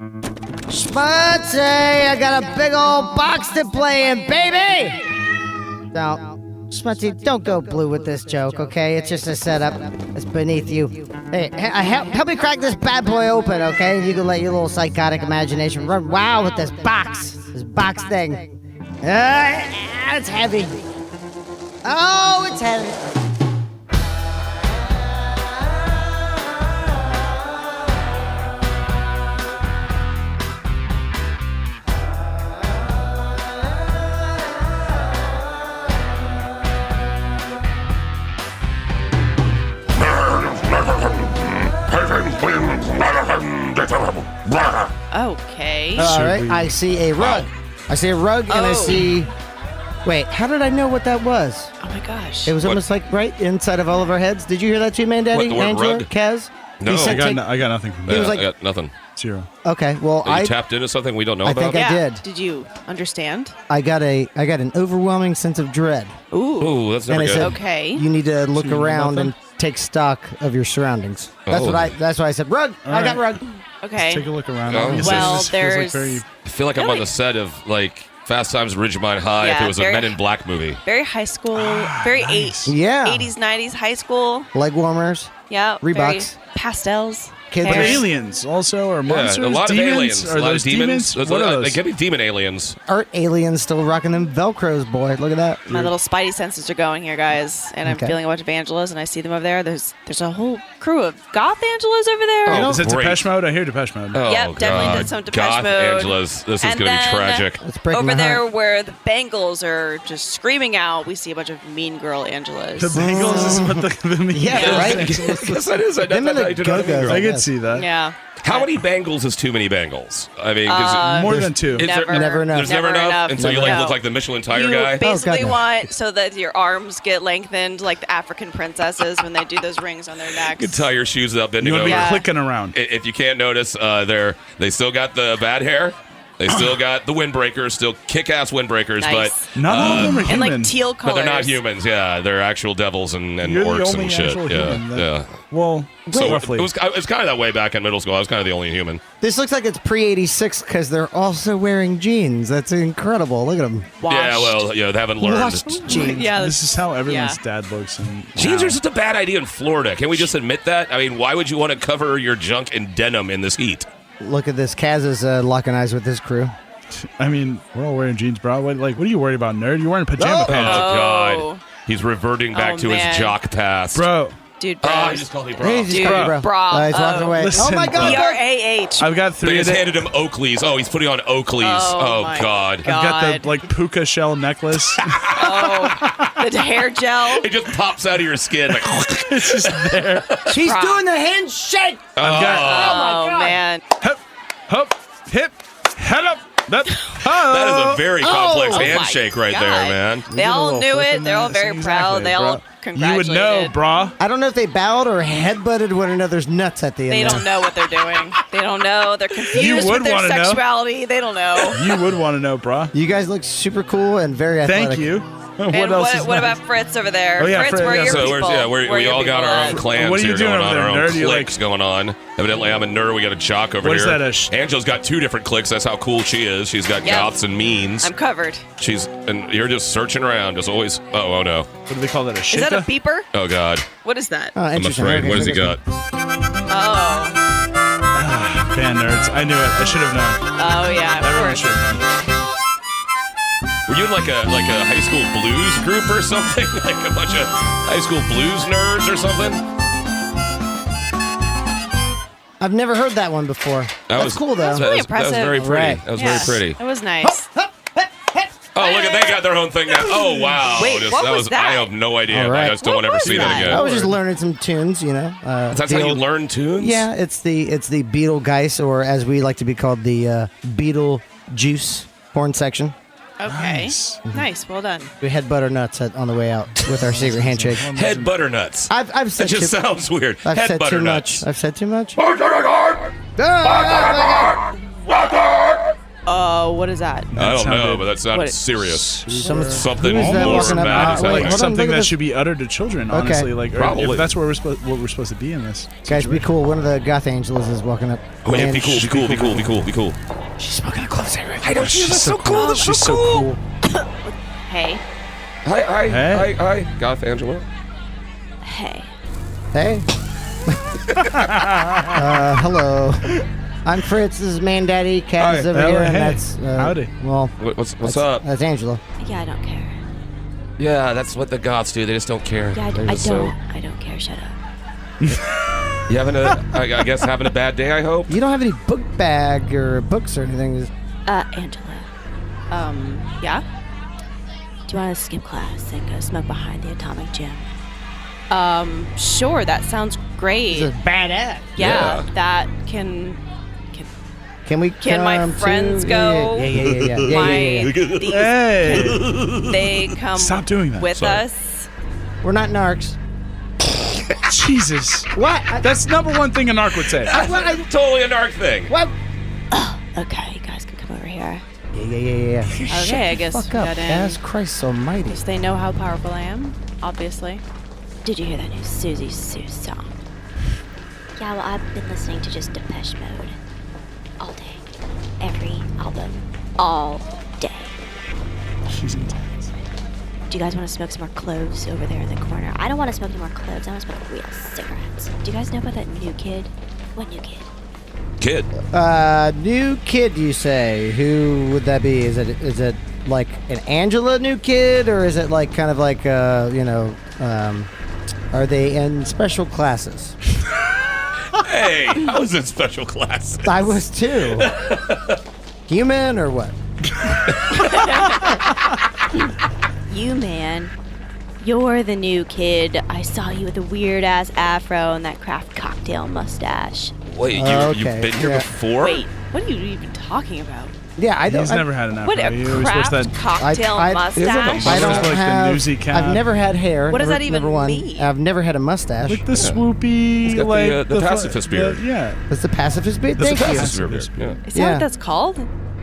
Schmutzy, I got a big old box to play in, baby! Now, Schmutzy, don't go blue with this joke, okay? It's just a setup. It's beneath you. Hey, help me crack this bad boy open, okay? You can let your little psychotic imagination run wild with this box thing. It's heavy. Oh, it's heavy. Okay. All right, I see a rug. I see a rug, and I see... Wait, how did I know what that was? Oh my gosh. It was almost like right inside of all of our heads. Did you hear that too, Man Daddy? What, the word Angela? rug? Kaz? No. I got nothing from that. He was like- I got nothing. 0. Okay, well, You tapped into something we don't know I about? think I did. Did you understand? I got an overwhelming sense of dread. Ooh, that's never And I good. said, Okay. You need to look So you know around nothing? and take stock of your surroundings. That's Oh. why I said rug. I got rug. Okay. Take a look around. Oh. Obviously, Well, this feels like there's very... I feel like I'm on the set of, like, Fast Times at Ridgemont High if Yeah, it was a very- Men in Black movie. Very high school. Very nice. Yeah. 80s, 90s high school. Leg warmers. Yeah. Reeboks. Very pastels. Kids But are- Hair. aliens also, or monsters, Yeah, a lot demons? of aliens. Are a lot those of demons. What are those? They could be demon aliens. Art aliens still rocking them Velcros, boy. Look at that. My little spidey senses are going here, guys, and I'm Okay. feeling a bunch of Angelas, and I see them over there. There's a whole crew of goth Angelas over there. Oh, Is it great. Depeche Mode? I hear Depeche Mode. Oh, Yep, definitely God. did some Depeche Goth Mode. Angelas. This is And going to be then- tragic. It's breaking Over my there heart. where the Bengals are just screaming out, we see a bunch of mean girl Angelas. The Bengals is what the Yeah, right? Yes, that is. Them and the Go-Go's. I could guess. see that. Yeah. How many bangles is too many bangles? I mean, 'cause More than 2. is there- Never enough. There's never enough, and so you No. like look like the Michelin tire You guy. basically no. want so that your arms get lengthened like the African princesses when they do those rings on their You necks. can tie your shoes up, bending You want over. to be Yeah. clicking around. If you can't notice, they still got the bad hair. They still got the windbreakers, still kick-ass windbreakers, Nice. Not all of them are And human. like teal but colors. they're not humans. Yeah, they're actual devils and You're the orcs only and shit. actual Yeah, human yeah. that- Well, So roughly. it was kind of that way back in middle school. I was kind of the only human. This looks like it's pre-86 because they're also wearing jeans. That's incredible. Look at them. Washed. Yeah, well, they haven't learned. Washed jeans. Yeah, This is how everyone's yeah. dad looks. And Jeans now. are just a bad idea in Florida. Can we just admit that? I mean, why would you want to cover your junk in denim in this heat? Look at this. Kaz is locking eyes with his crew. I mean, we're all wearing jeans, bro. What are you worried about, nerd? You're wearing pajama Oh, pants. God. He's reverting back Oh, to man. his jock past. Bro, Dude, Oh, bros. he just called me Hey, bro. he's just Dude, called you, bro. bra. He's walking away. Listen, Oh, my God. B-R-A-H. I've got They 3 just of handed him Oakleys. Oh, he's putting on Oakleys. Oh, Oh, my God. God. I've got the puka shell necklace. Oh, the hair gel. It just pops out of your skin. Like, It's just there. He's Rock. doing the handshake. I've got Oh, man. hop, hip, head up. that is a very complex handshake right there, God. man. They all knew it. They're all very Exactly, proud. They all bro. congratulated. You would know, brah. I don't know if they bowed or headbutted one another's nuts at the end. They there. don't know what they're doing. They don't know. They're confused would with their wanna know. sexuality. They don't know. You would want to know, brah. You guys look super cool and very athletic. Thank you. And What else is what next? about Fritz over there? Oh, yeah, Fritz, Fritz, where are yeah. your So people? we all got our own clans What are you here doing going over on, there, our own nerd? You cliques going on. Evidently, I'm a nerd. We got a jock over What is here. that, Angela's got 2 different cliques. That's how cool she is. She's got Yeah. goths and means. I'm covered. And you're just searching around, just always. Oh no. What do they call that? A Is shinta? that a beeper? Oh God. What is that? Oh, I'm interesting. afraid. Okay, What has he okay. got? Oh. Fan nerds. I knew it. I should have known. Oh, yeah, of Everyone course. should have known. Were you in like a high school blues group or something? Like a bunch of high school blues nerds or something? I've never heard that one before. That's cool, though. That's really impressive. That was very pretty. Right. That was Yeah, very pretty. It was nice. Oh, look at they got their own thing now. Oh wow. Wait, what was that? I have no idea. All right. I just don't want to ever was see that that? again. I was just learning some tunes, you know. That's how you learn tunes? Yeah, it's the Beetlegeist, or as we like to be called, the Beetle Juice horn section. Okay. Nice. Nice. Well done. We headbutt our nuts on the way out with our secret handshake. Head butternuts. I've That said just too, sounds weird. I've Head said too butternuts. much. I've said too much. what is that? I don't know, sounded- but that sounded What- serious. Who Something is that more walking up? bad is Wait, happening. hold on, something look at that this. should be uttered to children, Okay. honestly. Like, or Probably. if that's what we're supposed to be in this. Guys, be cool. One of the goth angels is walking up. Oh, yeah, And be cool. She's smoking a clove cigarette. I know, She's so cool. She's so cool. Hey. Hi, Goth Angela. Hey. Hey. Hello. I'm Fritz. This is Man Daddy. Cat is Hi. over here, and Hey. that's Howdy. Well, What's up? That's Angela. Yeah, I don't care. Yeah, that's what the Goths do. They just don't care. Yeah, They're just I don't care. Shut up. You I guess having a bad day, I hope? You don't have any book bag or books or anything. Angela. Yeah? Do you want to skip class and go smoke behind the atomic gym? Sure, that sounds great. This is badass. Yeah, that can Can we? Can my come friends to- go? Yeah. my these Hey. can they come Stop doing that. with Sorry. us? We're not narcs. Jesus. What? That's number one thing a narc would say. Totally a narc thing. What? Okay, you guys can come over here. Yeah. Okay, I guess Fuck we up. got in. Ass Christ almighty. Guess they know how powerful I am, obviously. Did you hear that new Susie Sue song? Yeah, well, I've been listening to just Depeche Mode all day. Every album. All day. She's intense. Do you guys want to smoke some more cloves over there in the corner? I don't want to smoke any more cloves. I want to smoke real cigarettes. Do you guys know about that new kid? What new kid? Kid. New kid, you say? Who would that be? Is it like an Angela new kid, or is it like kind of like are they in special classes? Hey, I was in special class. I was too. Human or what? You, man. You're the new kid. I saw you with a weird ass afro and that craft cocktail mustache. Wait, you've Okay, been here yeah. before? Wait, what are you even talking about? Yeah, I don't. He's never had an afro. What a He always wears craft that. cocktail I mustache? I don't Like the have. newsy cap. I've never had hair. What does never- that even never one. mean? I've never had a mustache. Like the swoopy, He's got like the pacifist beard. Yeah. That's the pacifist beard. That's Thank a you. pacifist beard. Yeah. Is that Yeah. what that's called?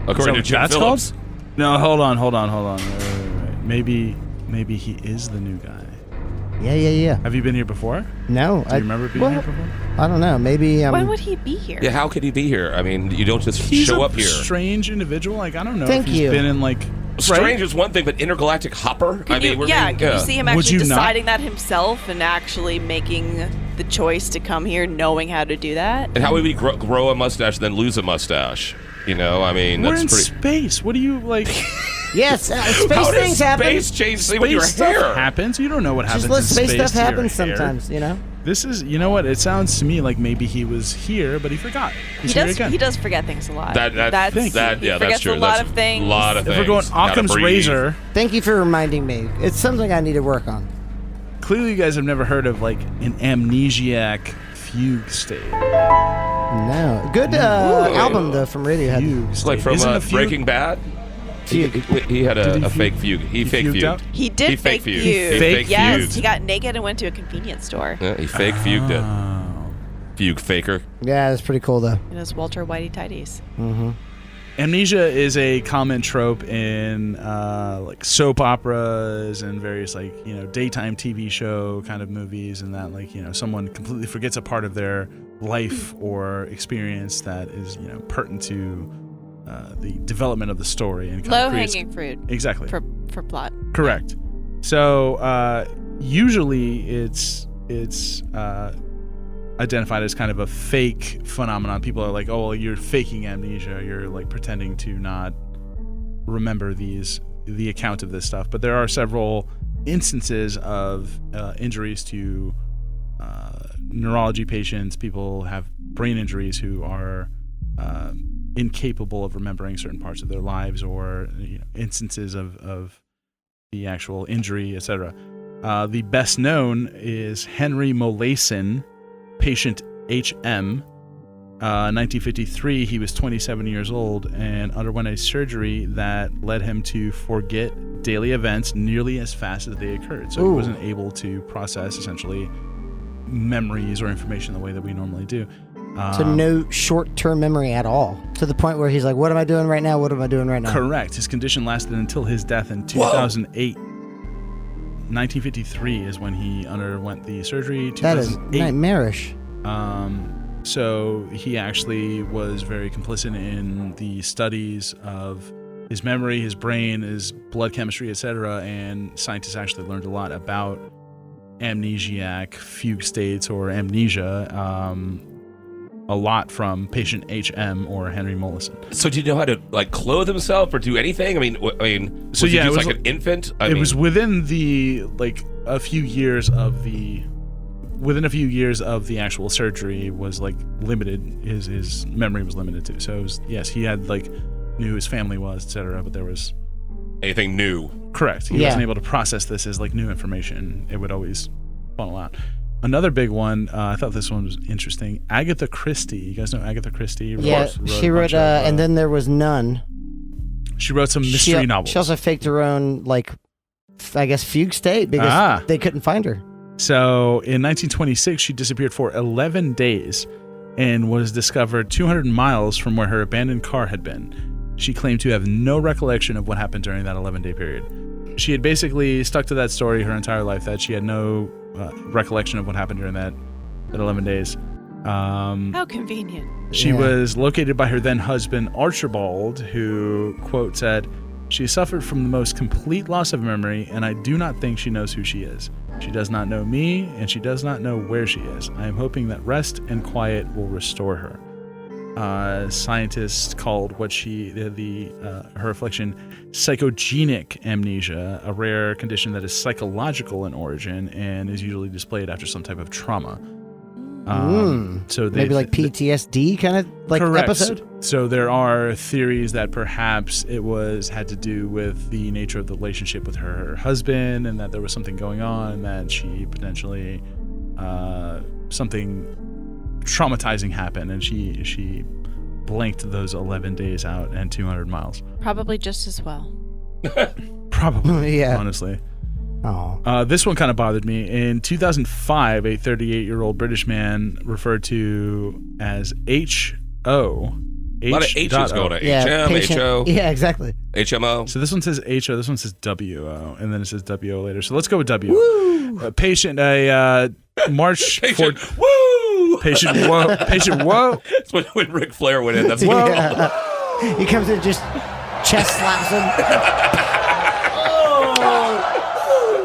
According to Is that Jim what that's Phillips. No, hold on. Wait. Maybe he is the new guy. Yeah. Have you been here before? No, Do you remember being here before? I don't know. Maybe. When would he be here? Yeah, how could he be here? I mean, you don't just He's show a up here. strange individual. Like, I don't know Thank if he's you. been in like Strange is one thing, but intergalactic hopper? Can you see him Would actually you not? deciding that himself and actually making the choice to come here, knowing how to do that? And how would we grow a mustache and then lose a mustache? You know, I mean, We're that's in pretty. space. What do you like? Yes, space How does things happen. space change thing with your Space stuff hair? happens. You don't know what happens Just let in space space stuff to your happen hair. sometimes. You know. This is, you know what? It sounds to me like maybe he was here, but he forgot. He's here again. He does forget things a lot. That's he forgets true. a lot That's of things. A lot of If things. we're going Gotta Occam's breathe. razor, Thank you for reminding me. It's something I need to work on. clearly you guys have never heard of like an Amnesiac Fugue State. No, good album though from Radiohead. Fugue It's like State. from Isn't a fugue- Breaking Bad. Fugue. He had Did he a fugue? fake fugue. He fake fugued fugue. out? He did He fake fugue. fugue. He fake Yes, fugued. he got naked and went to a convenience store. Yeah, he fake fugued it. Oh. Fugue faker. Yeah, that's pretty cool though. In his Walter Whitey tighties. Amnesia is a common trope in like soap operas and various like daytime TV show kind of movies, and that like someone completely forgets a part of their life or experience that is pertinent to the development of the story and kind Low of creates- hanging fruit exactly for plot. correct. So usually it's identified as kind of a fake phenomenon. People are like, oh, well, you're faking amnesia. You're like pretending to not remember the account of this stuff. But there are several instances of injuries to neurology patients. People have brain injuries who are incapable of remembering certain parts of their lives, or instances of the actual injury, etc. The best known is Henry Molaison, patient HM. 1953, he was 27 years old and underwent a surgery that led him to forget daily events nearly as fast as they occurred. So he wasn't able to process essentially memories or information the way that we normally do. So no short-term memory at all, to the point where he's like, what am I doing right now? What am I doing right now? Correct. His condition lasted until his death in 2008. 1953 is when he underwent the surgery. That is nightmarish. So he actually was very complicit in the studies of his memory, his brain, his blood chemistry, etc. And scientists actually learned a lot about amnesiac fugue states or amnesia, a lot from patient HM or Henry Mollison. So did he know how to like clothe himself or do anything? I mean, so was he yeah, it just was like an infant? It was within the a few years of the actual surgery was like limited. His memory was limited to. So it was, yes, he had knew who his family was, etc. But there was anything new. Correct. He wasn't able to process this as new information. It would always funnel out. Another big one, I thought this one was interesting. Agatha Christie. You guys know Agatha Christie? She wrote And Then There Was None. She wrote some mystery novels. She also faked her own, I guess, fugue state because they couldn't find her. So in 1926, she disappeared for 11 days and was discovered 200 miles from where her abandoned car had been. She claimed to have no recollection of what happened during that 11-day period. She had basically stuck to that story her entire life, that she had no recollection of what happened during that 11 days. How convenient. She was located by her then husband, Archibald, who, quote, said, "She suffered from the most complete loss of memory, and I do not think she knows who she is. She does not know me, and she does not know where she is. I am hoping that rest and quiet will restore her." Scientists called her affliction psychogenic amnesia, a rare condition that is psychological in origin and is usually displayed after some type of trauma. So maybe PTSD kind of correct. episode. So there are theories that perhaps it had to do with the nature of the relationship with her husband, and that there was something going on, and that she potentially something traumatizing happened, and she blanked those 11 days out and 200 miles. Probably just as well. Probably, yeah. Honestly. Oh. This one kind of bothered me. In 2005, a 38-year-old British man referred to as H.O. A lot of H's going to HM, H.O. Yeah, exactly. HMO. So this one says H.O., this one says W.O., and then it says W.O. later. So let's go with W. Woo! March... Patient, woo! Patient, whoa. Patient, whoa. That's when Ric Flair went in. That's whoa. Yeah. He comes in, just chest slaps him.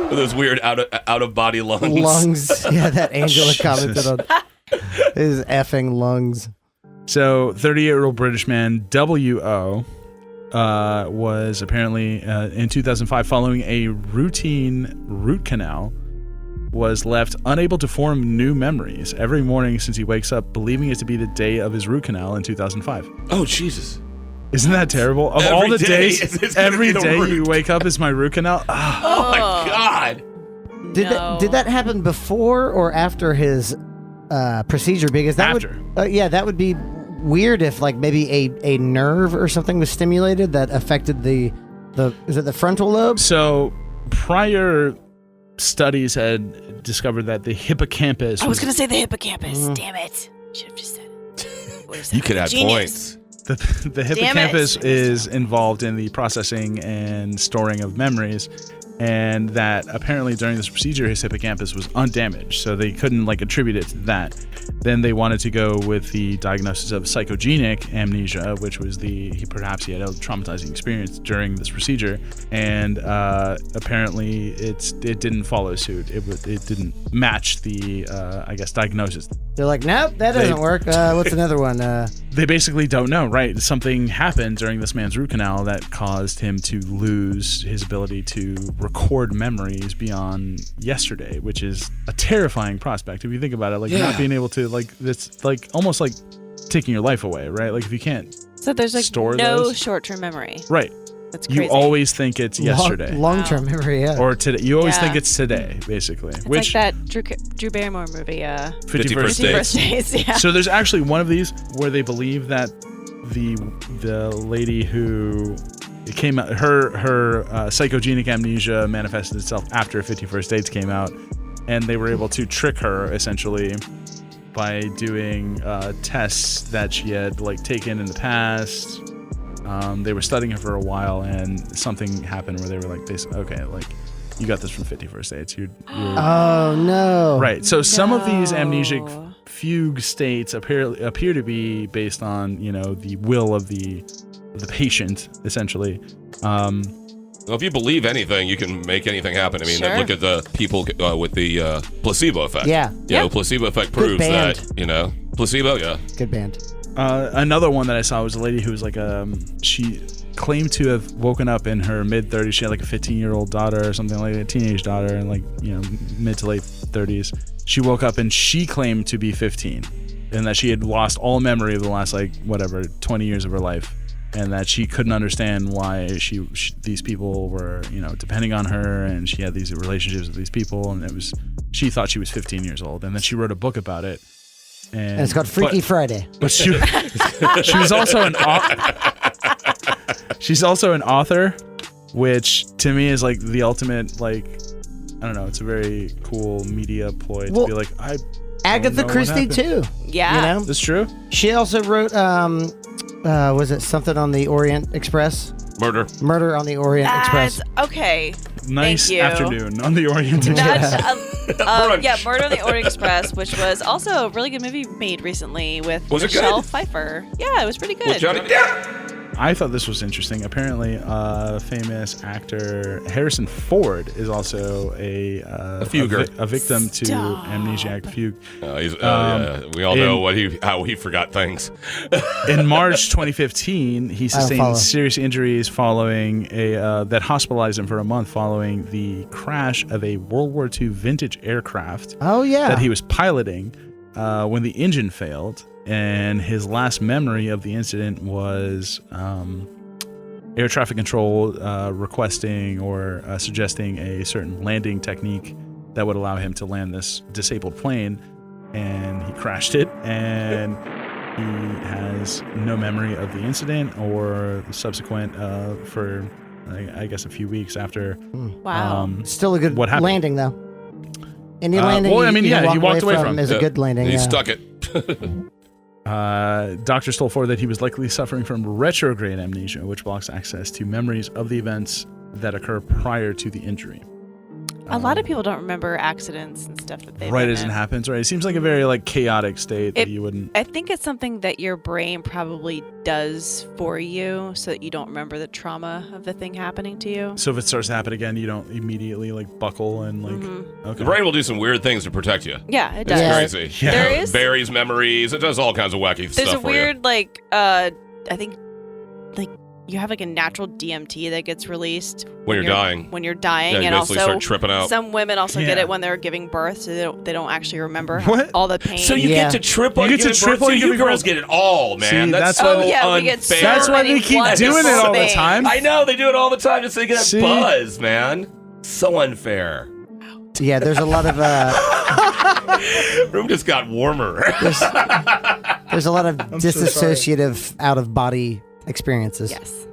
With those weird out of body lungs. Yeah, that Angela commented on his effing lungs. So 38-year-old British man W.O. Was apparently in 2005 following a routine root canal, was left unable to form new memories every morning since he wakes up, believing it to be the day of his root canal in 2005. Oh, Jesus. Isn't that terrible? Of all the days, every day you wake up is my root canal. Oh my God. Did that happen before or after his procedure? Because that that would be weird if maybe a nerve or something was stimulated that affected the is it the frontal lobe? So prior studies had discovered that the hippocampus. I was going to say the hippocampus. Damn it. Should have just said it. You could add points. The hippocampus is involved in the processing and storing of memories, and that apparently during this procedure his hippocampus was undamaged, so they couldn't attribute it to that. Then they wanted to go with the diagnosis of psychogenic amnesia, which was perhaps he had a traumatizing experience during this procedure, and apparently it didn't follow suit. It didn't match the diagnosis. They're like, nope, that doesn't work. What's another one? They basically don't know, right? Something happened during this man's root canal that caused him to lose his ability to record memories beyond yesterday, which is a terrifying prospect if you think about it. Not being able to, it's almost like taking your life away, right? If you can't. So there's store no those, short-term memory. Right. That's crazy. You always think it's yesterday. Long-term memory, yeah. Or today. You always think it's today, basically. It's like that Drew Barrymore movie, 51st Days. Yeah. So there's actually one of these where they believe that the lady who came out, her psychogenic amnesia manifested itself after 51st Dates came out, and they were able to trick her essentially by doing tests that she had like taken in the past. They were studying her for a while, and something happened where they were like, basically, okay, like you got this from 50 First Dates. You're Oh no! right. So some of these amnesiac fugue states appear to be based on the will of the patient, essentially. Well, if you believe anything, you can make anything happen. I mean, Sure. look at the people with the placebo effect. Yeah. Placebo effect proves band. that, placebo, yeah. Good band. Another one that I saw was a lady who was like, she claimed to have woken up in her mid-30s. She had like a 15-year-old daughter or something, like a teenage daughter, and like, mid to late 30s. She woke up and she claimed to be 15, and that she had lost all memory of the last 20 years of her life. And that she couldn't understand why these people were, depending on her, and she had these relationships with these people, and she thought she was 15 years old, and then she wrote a book about it. And it's called Freaky Friday. But she was also she's also an author, which to me is like the ultimate, like, I don't know, it's a very cool media ploy to be like, Agatha Christie too. Yeah. That's true. She also wrote was it something on the Orient Express? Murder on the Orient Express. Okay. Nice Thank you. afternoon on the Orient Express. That's, Murder on the Orient Express, which was also a really good movie made recently with Michelle Pfeiffer. Yeah, it was pretty good. With Johnny Depp. I thought this was interesting. Apparently, famous actor Harrison Ford is also a fuguer. a victim to amnesiac fugue. We all know how he forgot things. In March 2015, he sustained serious injuries following that hospitalized him for a month following the crash of a World War II vintage aircraft. Oh yeah. That he was piloting when the engine failed. And his last memory of the incident was air traffic control requesting or suggesting a certain landing technique that would allow him to land this disabled plane. And he crashed it, and he has no memory of the incident or subsequent for, I guess, a few weeks after. Wow. Still a good what happened. landing, though. Any landing he walked away from is a good landing. He stuck it. Doctors told Ford that he was likely suffering from retrograde amnesia, which blocks access to memories of the events that occur prior to the injury. A lot of people don't remember accidents and stuff that they've right been as in. it happens, right? It seems like a very chaotic state that you wouldn't. I think it's something that your brain probably does for you so that you don't remember the trauma of the thing happening to you. So if it starts to happen again, you don't immediately buckle and Okay. The brain will do some weird things to protect you. Yeah, it It's does. crazy. Yeah. There is- buries memories. It does all kinds of wacky There's stuff a for you. weird I think you have a natural DMT that gets released When you're dying. When you're dying, Yeah, you and basically also start tripping out. some women also get Yeah. it when they're giving birth, so they don't actually remember What? all the pain. So you get to trip while You you get to give trip birth. while So you you give girls birth. get it all, man. See, that's that's so why- yeah, we unfair. get so That's why they many keep doing it wonderful all the things. time. I know, they do it all the time just so they get that See? buzz, man. So unfair. Yeah, there's a lot of Room just got warmer. there's a lot of disassociative out of body experiences. Yes.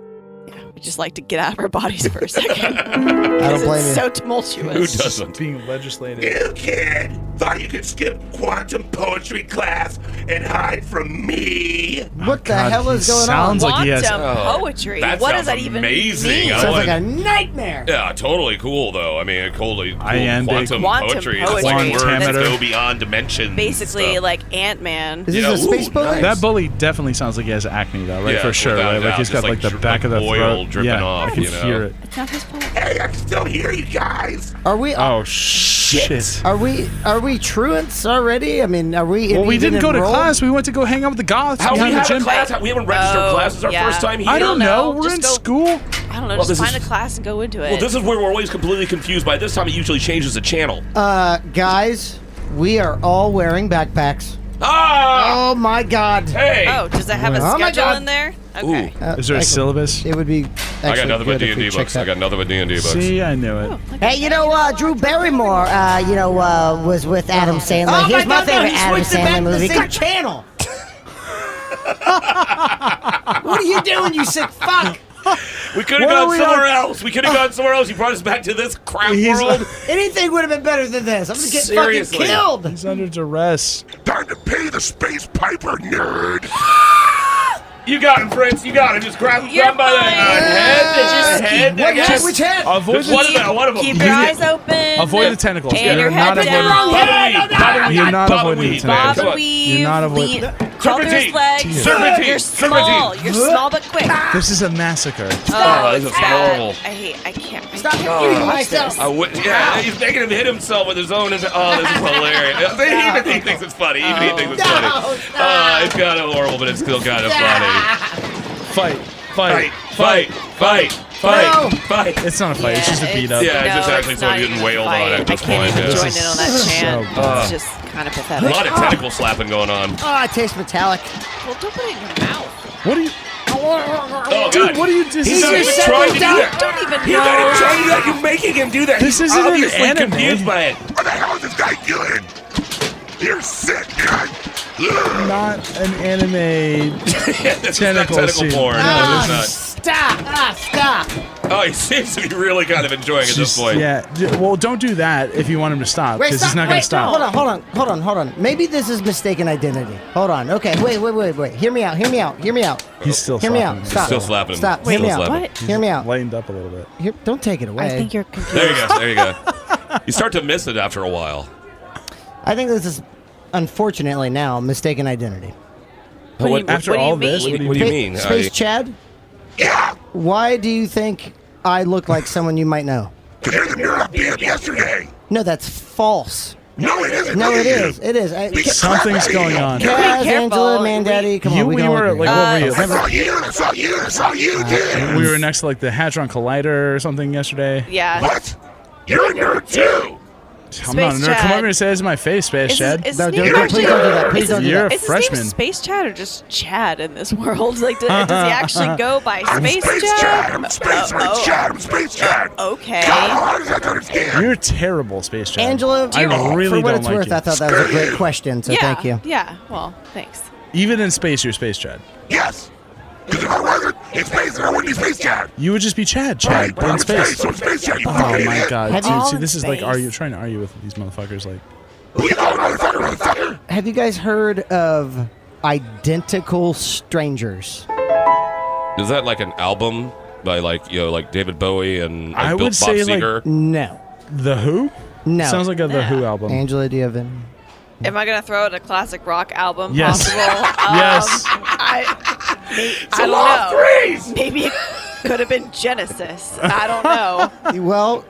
Yeah, we just like to get out of our bodies for a second. I don't blame it's you. so Who tumultuous. doesn't? being legislated. You kid thought you could skip quantum poetry class and hide from me. What the God, hell he is going on? sounds like he has. Quantum poetry. That What does sounds that even amazing. mean? I Sounds like- like a nightmare. Yeah, totally cool though. I mean, totally cool. Iambic- Quantum poetry. It's like poetry. words that Quantimeter. go beyond dimensions. Basically, stuff. like Ant-Man. Is Yeah, this a space ooh, bully? nice. That bully definitely sounds like he has acne, though, right? Yeah, For sure, without right? a doubt. He's got Just the back of the oil throat dripping yeah, off, I can you know? hear it. It's not his fault. Hey, I can still hear you guys. Are we? Oh shit! Are we truants already? I mean, are we? Well, we even didn't go to enrolled? class. We went to go hang out with the goths How we behind the have a gym. class? We haven't registered Oh, class. It's our yeah. first time here. I don't know. know. We're Just in go- school. I don't know. Well, Just this find is- a class and go into it. Well, this is where we're always completely confused. By this time, it usually changes the channel. Guys, we are all wearing backpacks. Ah! Oh my God! Hey! Oh, does that have a Oh my schedule God. in there? Okay. Is there a actually, syllabus? It would be. I got nothing but good if we D&D books. checked I got nothing but D&D books. See, I knew it. Hey, Drew Barrymore, was with Adam Sandler. Here's my favorite Adam Sandler movie. Same channel. What are you doing, you sick fuck? We could have What are gone we somewhere on? else. We could have gone somewhere else. You brought us back to this crap world. Anything would have been better than this. I'm gonna get Seriously. fucking killed. He's under duress. Time to pay the space piper, nerd. You got him, Prince. You got him. Just grab You're by the fine. head. What head? Which head? Avoid One of the, them. One of them. Keep your eyes open. avoid the tentacles. And your You're not head avoiding. down. You're not Baba avoiding the weed, tentacles. man. Come Bob on. weave. You're not avoiding- Culker's legs. Serpentine. You're small. You're small but quick. This is a massacre. Oh, this is it's bad. horrible. I can't. Stop I eating can't watch myself. this. Yeah, he's making him hit himself with his own. Oh, this is hilarious. Even he thinks it's funny. Even he thinks it's funny. It's kind of horrible, but it's still kind of funny. Fight. Fight. It's not a fight. It's just a beat up. Yeah, it's just actually it's someone not getting even wailed a fight. on at this I can't point. even Yeah. join in on that chant. bad. It's just kind of A pathetic. lot of tentacle slapping going on. Oh, I taste metallic. Well, don't put it in your mouth. What are you? Oh, Dude, God. what are you? This He's is not even trying to do that. Don't even He's not even know. trying to do that. You're making him do that. This He's isn't an obviously anime. confused by it. What the hell is this guy doing? You're sick, cunt. Ugh. not an anime. Yeah, this Tentacle is not tentacle scene. porn. No, it's not. Stop! Stop! Oh, he seems to be really kind of enjoying it at this point. Yeah. Well, don't do that if you want him to stop, Wait, because stop! he's not going wait, to stop. Hold on. Maybe this is mistaken identity. Hold on. Okay, wait. Hear me out. He's still Hear me out. slapping him. Stop. Still slapping him. Stop. Still Hear me out. slapping. What? Hear me out. Lightened up a little bit. Here, don't take it away. I think you're confused. There you go. You start to miss it after a while. I think this is, unfortunately now, mistaken identity. After all this, What do you mean? Space Chad? Yeah, Why do you think I look like someone you might know? because you're the mirror I beat up yesterday. No, that's false. No, it isn't. No, Look it at you. is. It is. Something's going on. Kaz, careful. Angela, Man Daddy, come on. We can all were agree. like, what were you? I saw you, dude. We were next to like the Hadron Collider or something yesterday. Yeah. What? You're a nerd too. I'm not a Space nerd. Come Chad. over here and say this is my face, Space Chad. Is No, his don't- name don't- actually, please don't do that. Please don't do You're that. a is his freshman. name Space Chad or just Chad in this world? Like, does he actually go by Space Space Chad? Chad. I'm Space Chad. I'm Space Chad. Okay. How does that understand? You're terrible, Space Chad. Angela, I really for what don't it's like worth, you. I thought that was a great question, so Yeah. thank you. Yeah. Well, thanks. Even in space, you're Space Chad. Yes. Because if I wasn't in space, then I wouldn't be Space Chad. You would just be Chad Right, but in I'm space. So I'm Space Chad, you Oh fucking my idiot. god, Have dude! you- See, this is like Space. trying to argue with these motherfuckers. Like, Who you calling motherfucker? Have you guys heard of Identical Strangers? Is that like an album by like David Bowie and I Bill would say, Bob like, Seger? No. The Who? No. Sounds like a The Who album. Angela, do you have any? Am I gonna throw out a classic rock album? Yes. Possible? Yes. I So don't all know. threes. Maybe it could have been Genesis. I don't know. Well,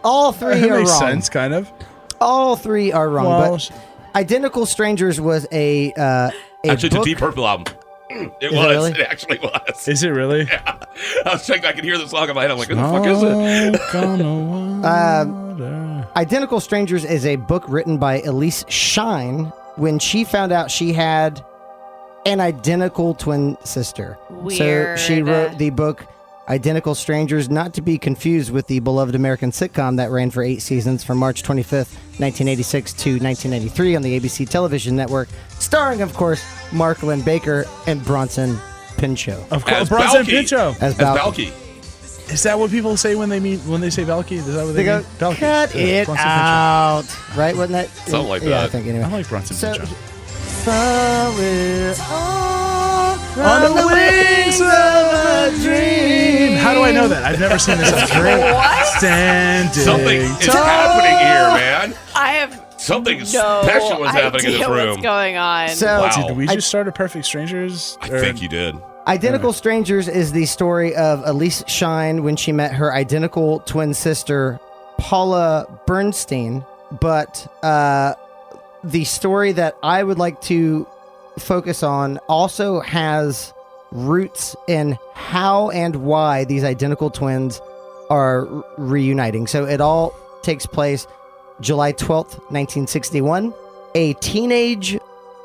all three That are makes wrong. sense, kind of. All three are wrong. Well, but Identical Strangers was a Actually, it's a book. Deep Purple album. It it was. really? It actually was. Is it really? I was checking. I could hear the song in my head. I'm like, what the fuck is it? Smoke on the water. Identical Strangers is a book written by Elise Shine when she found out she had an identical twin sister. Weird. So she wrote the book Identical Strangers, not to be confused with the beloved American sitcom that ran for 8 seasons from March 25th, 1986 to 1993 on the ABC television network, starring, of course, Mark Lynn Baker and Bronson Pinchot. Of course, As Bronson Balky. Pinchot. As As Balky. Balky. Is that what people say when they say Balky? Is that what they, They go, mean? Balky. cut Yeah, it Bronson out. Right? Wasn't that? Something like Yeah, I that. think Pinchot. anyway. I like Bronson So, Pinchot. on the wings of a dream. How do I know that? I've never seen this. What? Standing Something is tall. happening here, man. I have Something no special is happening in idea this room. what's going on. So, Wow. Did we just start a Perfect Strangers? I think you did. Identical Strangers is the story of Elise Shine when she met her identical twin sister, Paula Bernstein. But the story that I would like to focus on also has roots in how and why these identical twins are reuniting. So it all takes place July 12th, 1961. A teenage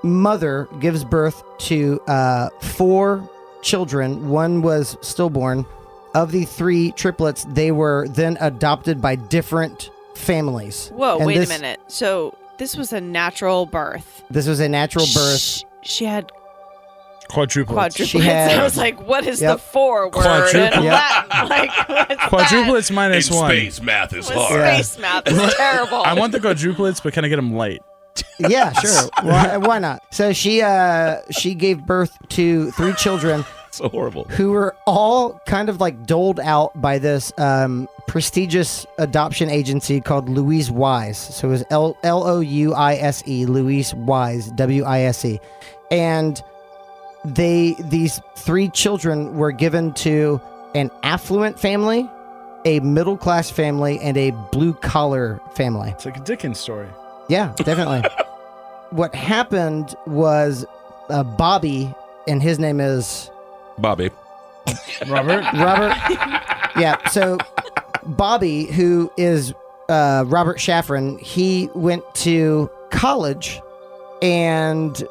mother gives birth to 4 children. One was stillborn. Of the 3 triplets, they were then adopted by different families. Whoa, And wait this- a minute. So this was a natural birth. This was a natural birth. She had Quadruplets. She had- I was like, what is Yep. the 4 word Quadruple- in Yep. Latin? Like, what's Quadruplets In minus 1. space, math is that? hard. Space math is terrible. I want the quadruplets, but can I get them light? Yeah, sure. Why not? So she gave birth to 3 children So horrible. who were all kind of like doled out by this prestigious adoption agency called Louise Wise. So it was Louise, Louise Wise, WISE. And these 3 children were given to an affluent family, a middle class family, and a blue collar family. It's like a Dickens story. Yeah, definitely. What happened was Bobby, and his name is Bobby. Robert? Robert. Yeah, so Bobby, who is Robert Shafran, he went to college, and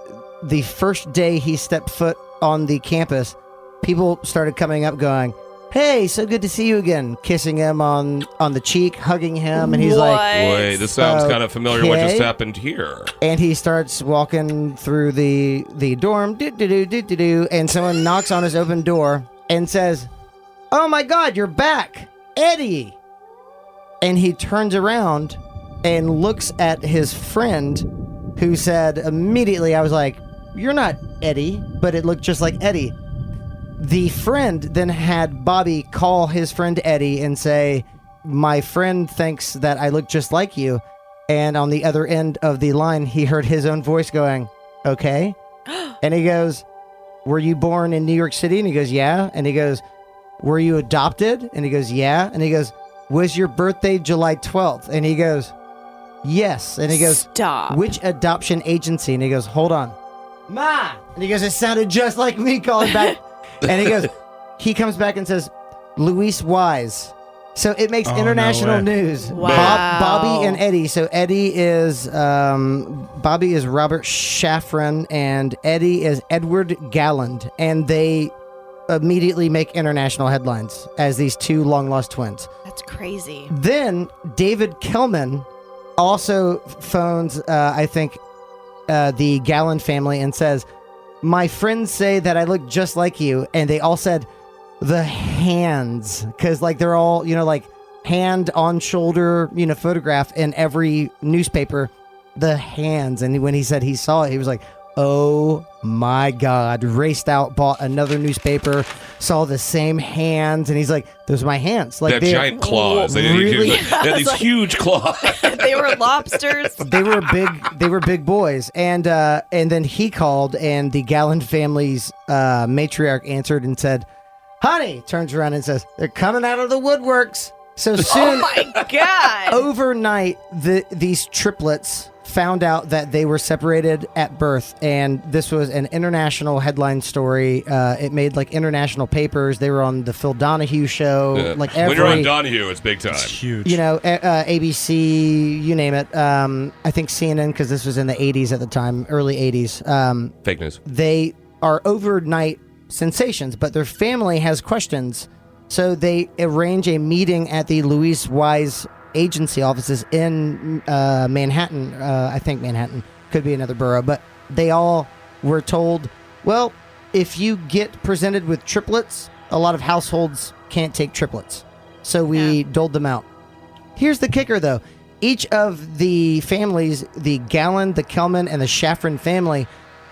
the first day he stepped foot on the campus, people started coming up going, "Hey, so good to see you again," kissing him on the cheek, hugging him, and he's like, Wait, this sounds kind of familiar. What just Okay. happened here? and he starts walking through the dorm, and someone knocks on his open door and says, "Oh my God, you're back, Eddie!" And he turns around and looks at his friend, who said immediately, I was like, "You're not Eddie," but it looked just like Eddie. The friend then had Bobby call his friend Eddie and say, "My friend thinks that I look just like you." And on the other end of the line, he heard his own voice going, "Okay." And he goes, "Were you born in New York City?" And he goes, "Yeah." And he goes, "Were you adopted?" And he goes, "Yeah." And he goes, "Was your birthday July 12th?" And he goes, "Yes." And he goes, Stop. "Which adoption agency?" And he goes, "Hold on. Ma." And he goes, "It sounded just like me calling back." And he goes, he comes back and says, "Louise Wise." So it makes Oh, no international way. news. Wow. Bobby and Eddie. So Eddie is Bobby is Robert Shafran, and Eddie is Edward Galland, and they immediately make international headlines as these 2 long lost twins. That's crazy. Then David Kellman also phones, I think, the Galland family and says, "My friends say that I look just like you," and they all said the hands, because like they're all, like hand on shoulder, photograph in every newspaper, the hands. And when he said he saw it, he was like, "Oh my God," raced out, bought another newspaper, saw the same hands, and he's like, "Those are my hands." Like They have they giant claws. They really- had these huge claws. They were lobsters. they were big boys, and then he called, and the Galland family's matriarch answered and said, "Honey," turns around and says, "They're coming out of the woodworks." So Oh soon, my God. overnight, these triplets found out that they were separated at birth, and this was an international headline story. It made like international papers. They were on the Phil Donahue show, like when you're on every, Donahue, it's big time. It's huge. ABC, you name it. I think CNN, because this was in the 80s at the time, early 80s. Fake news. They are overnight sensations, but their family has questions. So they arrange a meeting at the Louise Wise agency offices in Manhattan. I think Manhattan, could be another borough, but they all were told, well, if you get presented with triplets, a lot of households can't take triplets. So we doled them out. Here's the kicker, though. Each of the families, the Galland, the Kellman, and the Shafran family,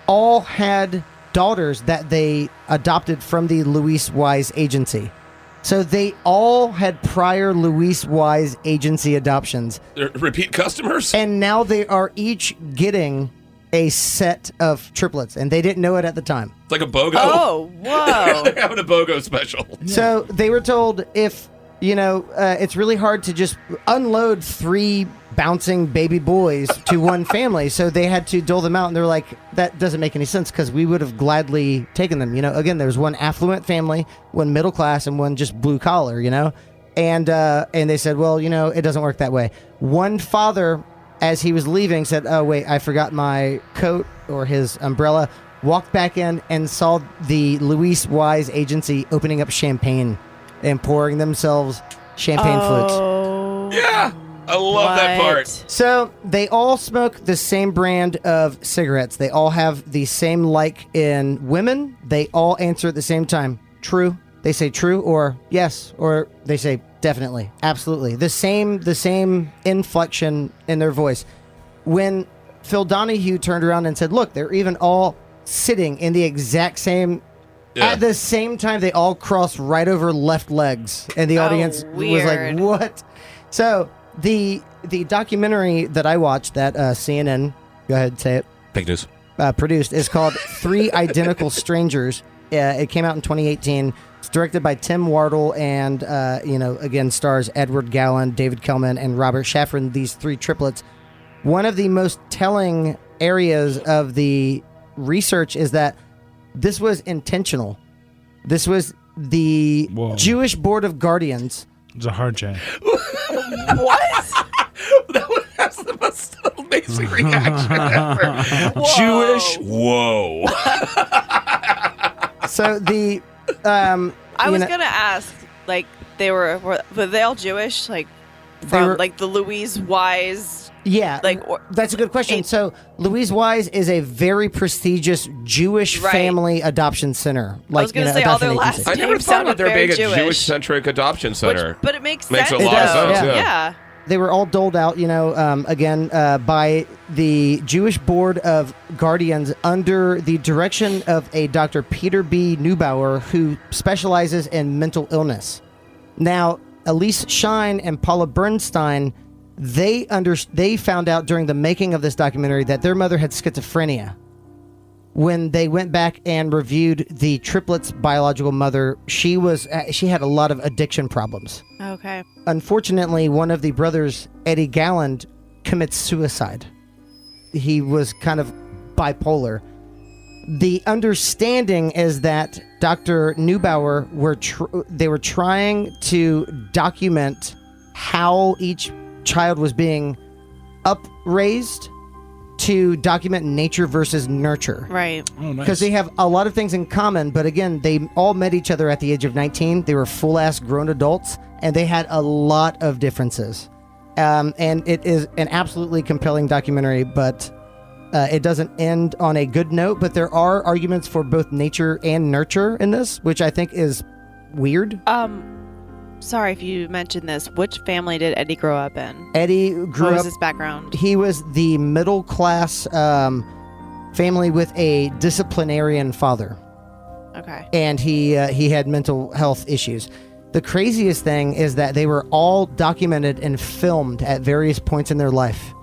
all had daughters that they adopted from the Louise Wise agency. So they all had prior Louise Wise agency adoptions. They're repeat customers? And now they are each getting a set of triplets, and they didn't know it at the time. It's like a BOGO. Oh, whoa. They're having a BOGO special. So they were told, if, it's really hard to just unload 3 bouncing baby boys to one family. So they had to dole them out, and they're like, that doesn't make any sense, because we would have gladly taken them. Again, there was one affluent family, one middle class, and one just blue collar, and they said, well, it doesn't work that way. One father, as he was leaving, said, oh, wait, I forgot my coat or his umbrella, walked back in and saw the Louise Wise agency opening up champagne and pouring themselves champagne flutes. Oh. Yeah. I love that part. So they all smoke the same brand of cigarettes. They all have the same like in women. They all answer at the same time. True. They say true or yes, or they say definitely, absolutely. The same inflection in their voice. When Phil Donahue turned around and said, look, they're even all sitting in the exact same... Yeah. At the same time, they all crossed right over left legs. And the audience was like, what? So the documentary that I watched that CNN, go ahead and say it. Fake news. Produced is called Three Identical Strangers. It came out in 2018. It's directed by Tim Wardle and, again, stars Edward Gallen, David Kellman, and Robert Shafran, these three triplets. One of the most telling areas of the research is that this was intentional. This was the Jewish Board of Guardians. It's a hard J. What? That's the most amazing reaction ever. Jewish. Whoa. So the I was gonna ask, like, were they all Jewish? Like, from like the Louise Wise. Yeah, that's a good question. So Louise Wise is a very prestigious Jewish family adoption center. Like, I was going to say all their last names. I never thought about there being a Jewish-centric adoption center. But it makes sense. Makes a lot of sense. Yeah. They were all doled out, by the Jewish Board of Guardians under the direction of a Dr. Peter B. Neubauer, who specializes in mental illness. Now, Elise Schein and Paula Bernstein, they found out during the making of this documentary that their mother had schizophrenia. When they went back and reviewed the triplets' biological mother, she had a lot of addiction problems. Okay. Unfortunately, one of the brothers, Eddie Galland, commits suicide. He was kind of bipolar. The understanding is that Dr. Neubauer they were trying to document how each child was being upraised to document nature versus nurture. Right. Oh, nice. Because they have a lot of things in common, but again, they all met each other at the age of 19. They were full-ass grown adults, and they had a lot of differences. And it is an absolutely compelling documentary, but it doesn't end on a good note. But there are arguments for both nature and nurture in this, which I think is weird. Sorry if you mentioned this. Which family did Eddie grow up in? Eddie grew up... What was his background? He was the middle-class family with a disciplinarian father. Okay. And he had mental health issues. The craziest thing is that they were all documented and filmed at various points in their life.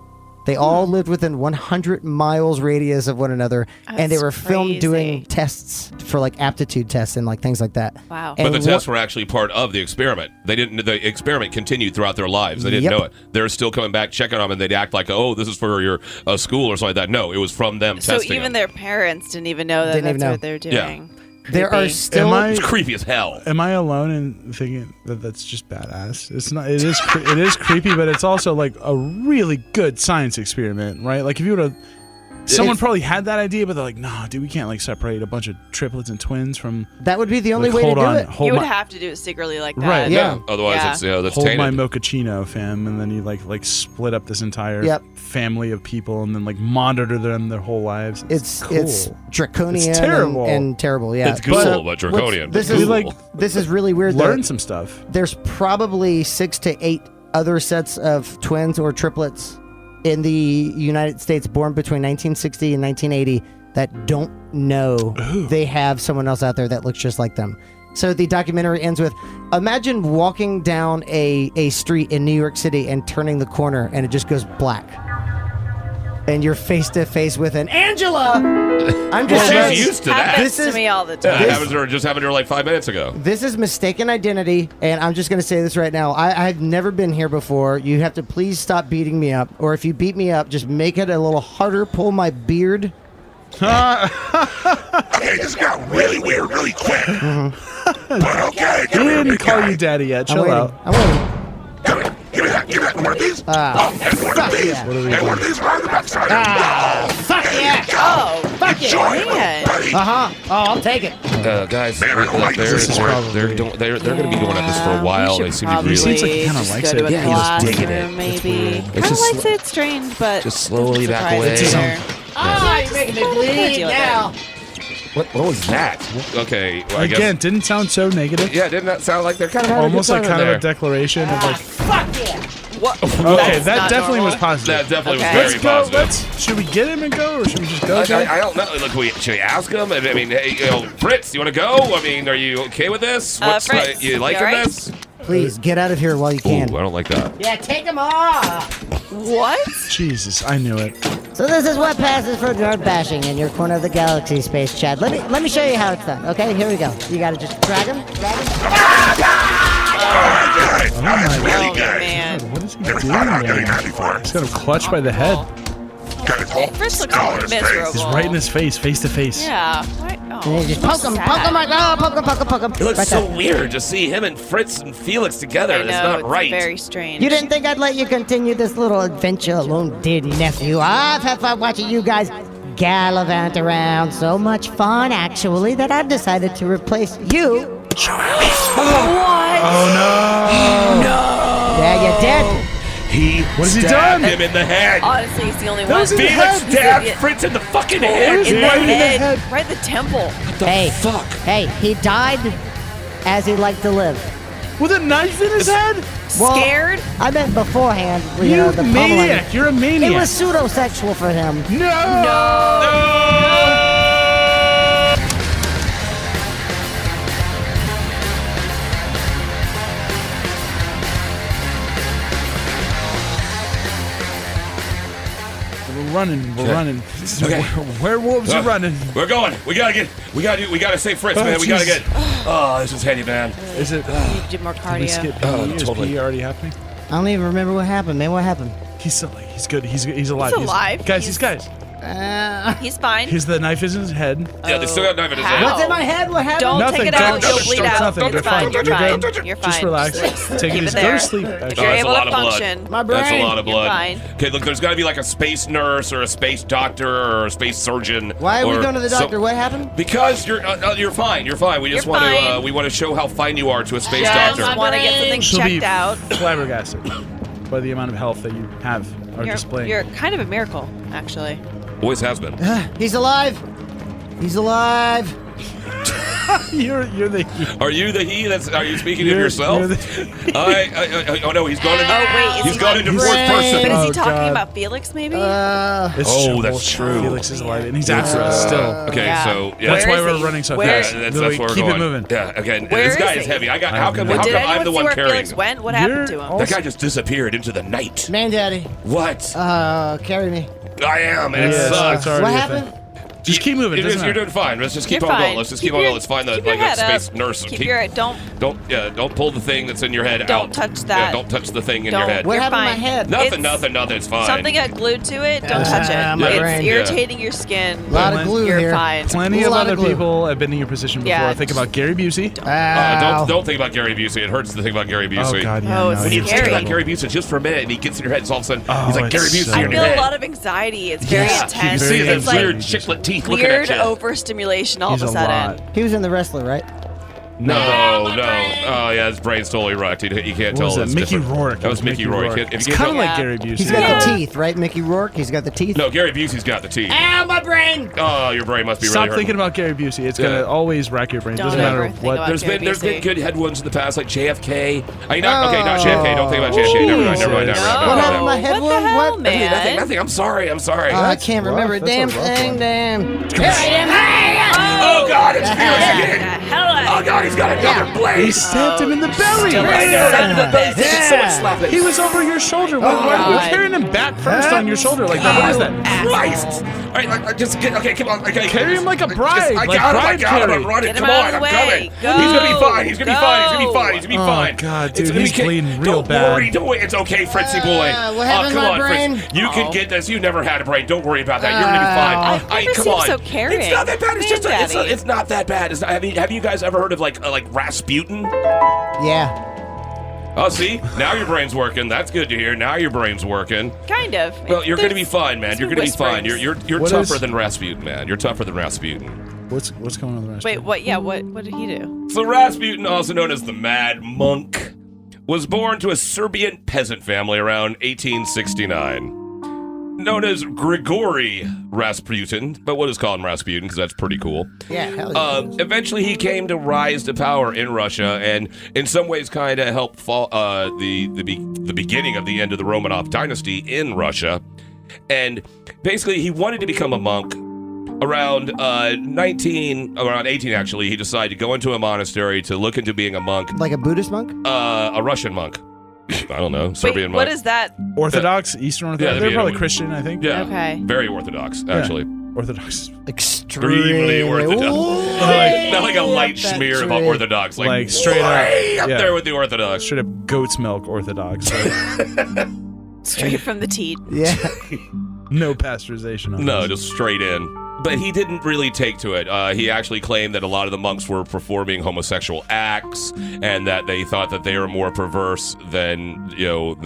They all lived within 100 miles radius of one another, and they were filmed doing tests for like aptitude tests and like things like that. Wow! But the tests were actually part of the experiment. The experiment continued throughout their lives. They didn't know it. They're still coming back, checking on them, and they'd act like, "Oh, this is for your school or something like that." No, it was from them testing. So even their parents didn't even know that that's what they're doing. Yeah. Creepy. There are still... It's creepy as hell. Am I alone in thinking that that's just badass? It's not. It is. It is creepy, but it's also like a really good science experiment, right? Like if you would have, someone probably had that idea, but they're like, "Nah, dude, we can't like separate a bunch of triplets and twins from." That would be the only way to do it. You would have to do it secretly like that. Right? Yeah. Otherwise, it's that's hold tainted. my mochaccino, fam, and then you like split up this entire family of people, and then like monitor them their whole lives. It's cool. It's draconian. It's terrible and terrible. Yeah, It's cool, but draconian. This is really weird. Learn some stuff. There's probably 6 to 8 other sets of twins or triplets in the United States born between 1960 and 1980 that don't know they have someone else out there that looks just like them. So the documentary ends with, imagine walking down a street in New York City and turning the corner and it just goes black. And you're face to face with an Angela. I'm just saying. She's used to that. Happens to me all the time. That happened to her like 5 minutes ago. This is mistaken identity, and I'm just going to say this right now. I've never been here before. You have to please stop beating me up, or if you beat me up, just make it a little harder. Pull my beard. Okay, this got really weird really quick. But okay, He didn't call you daddy yet. Chill out. I'm waiting. Come here. Give me that. One of these. And one of these. yeah. And one of these right on the backside. Fuck yeah! Oh, Fuck yeah! Enjoy, man. buddy. Oh, I'll take it. Guys, Man, I don't like they're this. going to be going at this for a while. They seem to be He seems really. like he kinda just likes go to it. a Yeah, he was digging it. classroom, maybe. It's Kind of just likes it. Strange, but just slowly back surprised away. it's It's his there. Oh, you're making me bleed deal with now. What was that? Okay, well, I Again, guess. didn't sound so negative. Yeah, didn't that sound like they're kind of having Almost a like good time kind in of a there? declaration of like. Fuck yeah! What? Okay, That's that not definitely normal. was positive. That definitely Okay. was Let's very go. positive. Should we get him and go, or should we just go? I don't know. Look, should we ask him? I mean, hey, Fritz, you want to go? I mean, are you okay with this? Fritz, you you liking alright? this? Please get out of here while you can. Ooh, I don't like that. Yeah, take them off. What? Jesus, I knew it. So this is what passes for nerd bashing in your corner of the galaxy, Space Chad. Let me show you how it's done. Okay, here we go. You gotta just drag him. Oh my Really Oh, good. man. God, what is he Never doing thought about getting there? that before. He's got him clutched by the head. Got his whole Fritz looks skull in his face. miserable. He's right in his face to face. Yeah. What? Oh, And you just poke him, sad. poke him, like, oh, poke him, poke him, poke him. It looks Right so there. weird to see him and Fritz and Felix together. I know, It's not it's right. very strange. You didn't think I'd let you continue this little adventure alone, did you, nephew? I've had fun watching you guys gallivant around. So much fun, actually, that I've decided to replace you. Oh no! Yeah, you're dead. He What has he stabbed done? him in the head. Honestly, he's the only That one. was in the Felix head. stabbed Yeah. Fritz in the fucking head. was in the right in the head, head. right in the temple. Hey, Fuck. hey, he died as he liked to live. With a knife in his head? Well, Scared? I meant beforehand, you You know, the pummeling. maniac! You're a maniac. It was pseudo-sexual for him. no. We're running. We're running. Okay. Werewolves are running. We're going. We gotta save Fritz, Oh, man. We gotta Jesus. get. Oh, this is heady, man. Is it? You do more Can we skip cardio. PE? Is totally. PE already happening? I don't even remember what happened, man. What happened? He's still, he's good. He's alive. He's alive. Guys, guys. He's fine. The knife is in his head. Yeah, they still got a knife in his How? head. What's in my head? What happened? Don't Nothing, take it don't out. You'll touch, bleed don't out. nothing. You're You're fine. fine. You're You're fine. good. You're fine. Just relax. Take Keep it it easy. Go there. to sleep. You're That's able a lot to of blood. function. My That's a brain. lot of You're blood. fine. Okay, look, there's got to be like a space nurse or a space doctor or a space surgeon. Why are we or going to the doctor? some- What happened? Because you're fine. You're fine. We just You're want to fine. we want to show how fine you are to a space Just doctor. want to get something She'll be checked out. flabbergasted by the amount of health that you have are displaying. You're kind of a miracle, actually. Always has been. He's alive. He's alive. You're the Are you the he? Are you speaking of You're- yourself? you're the- Oh no, he's gone into. Oh, wait, is he's he gone like into fourth brain? person. But is he Oh, talking God. about Felix, maybe? It's Oh, true. that's true. Felix is alive, and he's after us still. Okay, Yeah. so yeah. That's Where why is we're he? running so Where- fast. That's Literally, where we're keep going. it moving. Yeah, again, Where this guy is is he? heavy. How I come? have How no come Did I'm anyone the see one where carrying? Felix went? What You're happened to him? all- That guy just disappeared into the night. Man, daddy. What? Carry me. I am, and it Yeah, sucks. it's already What a happened? thing. Just keep moving. You're, doesn't you're matter. doing fine. Let's just keep You're on fine. going. Let's just Keep keep on your- going. Let's find keep like your a head space up. nurse. Keep your don't. Don't pull the thing that's in your head Don't out. touch Yeah, that. don't touch the thing in Don't. your head. What You're happened to my fine. head? Nothing. It's fine. Something got glued to it. Don't touch it. my It's brain. irritating your skin. A lot of glue You're here. fine. Plenty A of lot other of glue. people have been in your position before. Yeah, Think about Gary Busey. Ow. Don't think about Gary Busey. It hurts to think about Gary Busey. Oh God, yeah. Oh, no, it's When you he's think scary. about Gary Busey just for a minute, and he gets in your head, and all of a sudden Oh, he's like Gary it's Busey so in I your feel head. a lot of anxiety. It's very Yeah, intense. you see Very those It's like weird chiclet teeth looking weird at you. overstimulation all He's of a a sudden. lot. He was in The Wrestler, right? No. Oh yeah, his brain's totally wrecked. You can't What tell. was that? it's Mickey different. Rourke. That was Mickey Rourke. If It's you kind of can't like Yeah. Gary Busey. He's got Yeah. the teeth, right? Mickey Rourke. He's got the teeth. No, Gary Busey's got the teeth. Ow, my brain. Oh, your brain must be Stop really hurting. thinking about Gary Busey. It's Yeah. gonna always rack your brain. Don't Doesn't matter ever think what. about There's Gary been Busey. good head ones in the past, like JFK. I mean, not JFK. Don't think about JFK. Never mind. Jesus. What happened to my head What the wound? hell, What? man? Nothing. I'm sorry. I can't remember a rough. damn That's a rough thing. one. Damn. Here I am. Oh God, it's Felix The again. hell out Oh of God, he's got another He blade. stabbed him in the belly. Right there. Someone slap it. He was over your shoulder. Why are you God. carrying him back first on your shoulder like that? What is that? Christ! All right, just get. Okay, come on. Okay, Carry him like a bride, I like got him. bride I'm carry. running. Get him Come out on, of the I'm way. coming. Go. He's gonna be fine. He's gonna be fine. He's gonna be Go. fine. He's gonna be Oh, fine. God, It's- dude, he's we can't- bleeding real don't bad. worry. Don't worry. It's okay, Fritzy boy. What happened to come my on, brain? Fritz. You can get this. You never had a brain. Don't worry about that. You're gonna be fine. I've never come seen on. so caring. It's not that bad. It's Man, just. Daddy. It's not that bad. Have you guys ever heard of like Rasputin? Yeah. Oh, see? Now your brain's working. That's good to hear. Now your brain's working. Kind of. Well, you're going to be fine, man. You're going to be fine. You're What tougher is- than Rasputin, man. You're tougher than Rasputin. What's going on with the rest? Wait, what? Yeah, what did he do? So Rasputin, also known as the Mad Monk, was born to a Serbian peasant family around 1869. Known as Grigory Rasputin, but we'll just call him Rasputin because that's pretty cool. Yeah, hell yeah. Eventually, he came to rise to power in Russia, and in some ways, kind of helped fall the beginning of the end of the Romanov dynasty in Russia. And basically, he wanted to become a monk. Around 18 actually, he decided to go into a monastery to look into being a monk. Like a Buddhist monk? A Russian monk. I don't know, Serbian monk. What is that? Orthodox, Eastern Orthodox. Yeah, They're yeah. probably Christian, I think. Yeah. Okay. Very Orthodox, actually. Orthodox. Extremely Orthodox. Ooh, Not like a light that smear of tree. Orthodox. Like straight way up. up Yeah. there with the Orthodox. Straight up goat's milk Orthodox. Like, Straight from the teat. Yeah. no pasteurization on No, this. just straight in. But he didn't really take to it. He actually claimed that a lot of the monks were performing homosexual acts, and that they thought that they were more perverse than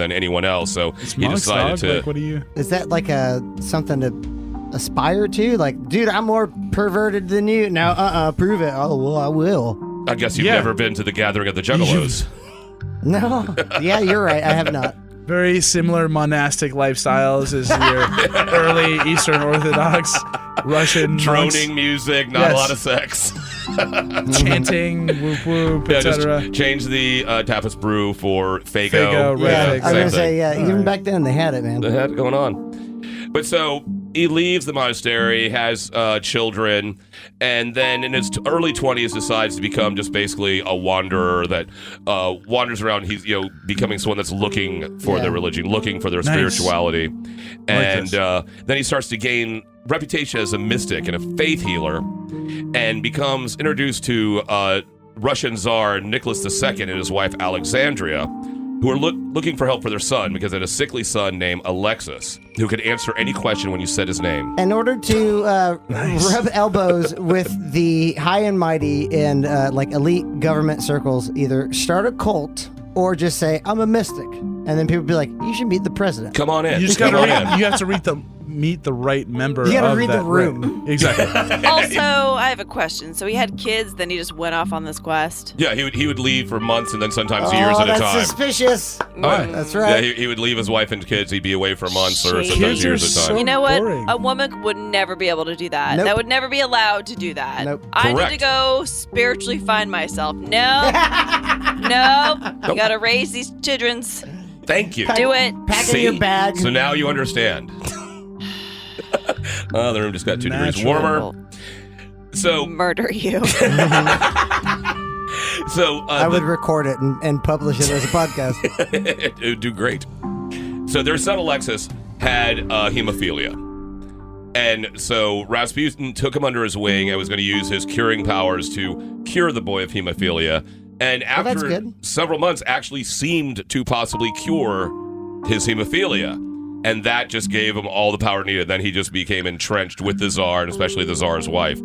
anyone else. So It's he monks, decided dog. to. Like, what do you? Is that like something to aspire to? Like, dude, I'm more perverted than you. Now, prove it. Oh, well, I will. I guess you've Yeah. never been to the gathering of the Juggalos. No. Yeah, you're right. I have not. Very similar monastic lifestyles as your early Eastern Orthodox Russian monks. Droning music, not Yes. a lot of sex. Chanting, whoop whoop, Yeah, etc. just change the tapas brew for Fago. Fago, red Yeah, figs. I was same gonna say, thing. yeah. Even back then, they had it, man. They had it going on. But so he leaves the monastery, has children, and then in his early 20s decides to become just basically a wanderer that wanders around. He's becoming someone that's looking for their religion, looking for their Nice. spirituality, and this. then he starts to gain reputation as a mystic and a faith healer, and becomes introduced to Russian Tsar Nicholas II and his wife Alexandria, who are looking for help for their son because they had a sickly son named Alexis, who could answer any question when you said his name. In order to rub elbows with the high and mighty in like elite government circles, either start a cult or just say, I'm a mystic. And then people be like, you should meet the president. Come on in. You just Come gotta on in. you have to meet the right member. You gotta of read that the room. Right. Exactly. Also, I have a question. So he had kids, then he just went off on this quest. Yeah, he would leave for months and then sometimes years at a that's time. suspicious. Oh, That's right. Yeah, he would leave his wife and kids. He'd be away for months or Jeez. sometimes Kids are years at a time. so You know what? boring. A woman would never be able to do that. Nope. That would never be allowed to do that. Nope. I need Correct. to go spiritually find myself. No. Nope. You gotta raise these childrens. Thank you. Do it. Pack in See? your bag. So now you understand. Oh, the room just got 2 degrees Natural. warmer. So, Murder you. I would record it and publish it as a podcast. it would do great. So their son Alexis had hemophilia. And so Rasputin took him under his wing and was going to use his curing powers to cure the boy of hemophilia. And that's after good. several months, actually seemed to possibly cure his hemophilia. And that just gave him all the power needed. Then he just became entrenched with the Tsar, and especially the Tsar's wife.